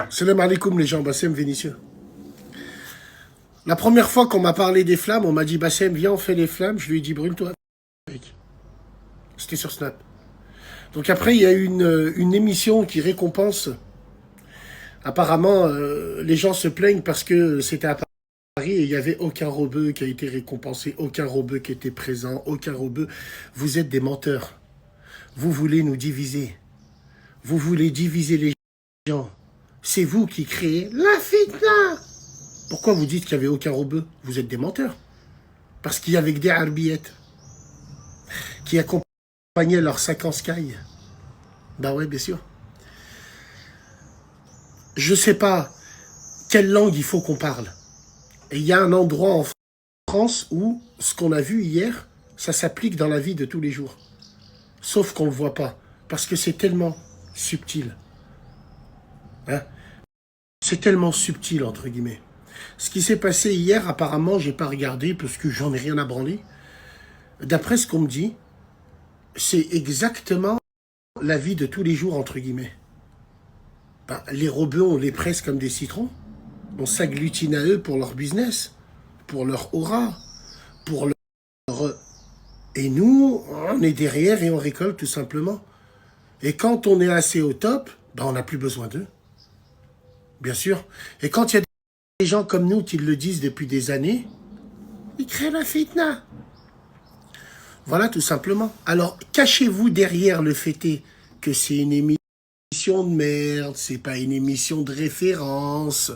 Salam alaikum les gens, Bassem Vénitieux. La première fois qu'on m'a parlé des flammes, on m'a dit Bassem, viens on fait les flammes. Je lui ai dit brûle-toi. C'était sur Snap. Donc après il y a eu une émission qui récompense. Apparemment les gens se plaignent parce que c'était à Paris et il n'y avait aucun rebeu qui a été récompensé, aucun rebeu qui était présent, aucun rebeu. Vous êtes des menteurs. Vous voulez nous diviser. Vous voulez diviser les gens. C'est vous qui créez la fitna. Pourquoi vous dites qu'il n'y avait aucun rebeu? Vous êtes des menteurs. Parce qu'il y avait que des arbillettes qui accompagnaient leurs sacs en sky. Ben oui, bien sûr. Je ne sais pas quelle langue il faut qu'on parle. Et il y a un endroit en France où ce qu'on a vu hier, ça s'applique dans la vie de tous les jours. Sauf qu'on ne le voit pas. Parce que c'est tellement subtil. Hein? C'est tellement subtil, entre guillemets. Ce qui s'est passé hier, apparemment, j'ai pas regardé parce que j'en ai rien à branler. D'après ce qu'on me dit, c'est exactement la vie de tous les jours, entre guillemets. Ben, les rebeux, on les presse comme des citrons. On s'agglutine à eux pour leur business, pour leur aura, pour leur... Et nous, on est derrière et on récolte tout simplement. Et quand on est assez au top, ben on n'a plus besoin d'eux. Bien sûr. Et quand il y a des gens comme nous qui le disent depuis des années, ils créent la fitna. Voilà, tout simplement. Alors, cachez-vous derrière le fait que c'est une émission de merde, c'est pas une émission de référence,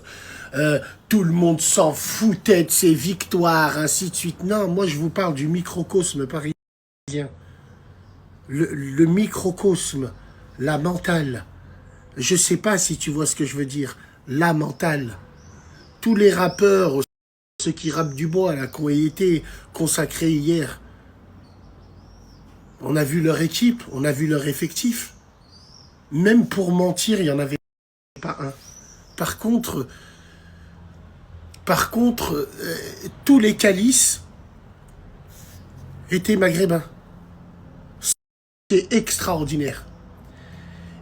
tout le monde s'en foutait de ses victoires, ainsi de suite. Non, moi je vous parle du microcosme parisien. Le microcosme, la mentale. Je sais pas si tu vois ce que je veux dire. La mentale. Tous les rappeurs, ceux qui rappent du bois, là, qui ont été consacrés hier, on a vu leur équipe, on a vu leur effectif. Même pour mentir, il n'y en avait pas un. Par contre, tous les calices étaient maghrébins. C'est extraordinaire.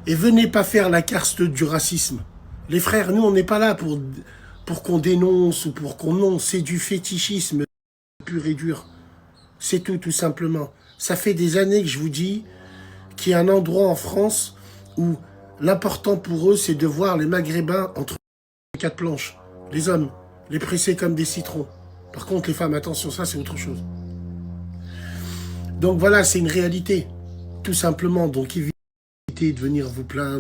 Et venez pas faire la caste du racisme. Les frères, nous, on n'est pas là pour qu'on dénonce ou pour qu'on... Non, c'est du fétichisme pur et dur. C'est tout simplement. Ça fait des années que je vous dis qu'il y a un endroit en France où l'important pour eux, c'est de voir les Maghrébins entre quatre planches. Les hommes, les presser comme des citrons. Par contre, les femmes, attention, ça, c'est autre chose. Donc voilà, c'est une réalité. Tout simplement. Donc évitez de venir vous plaindre.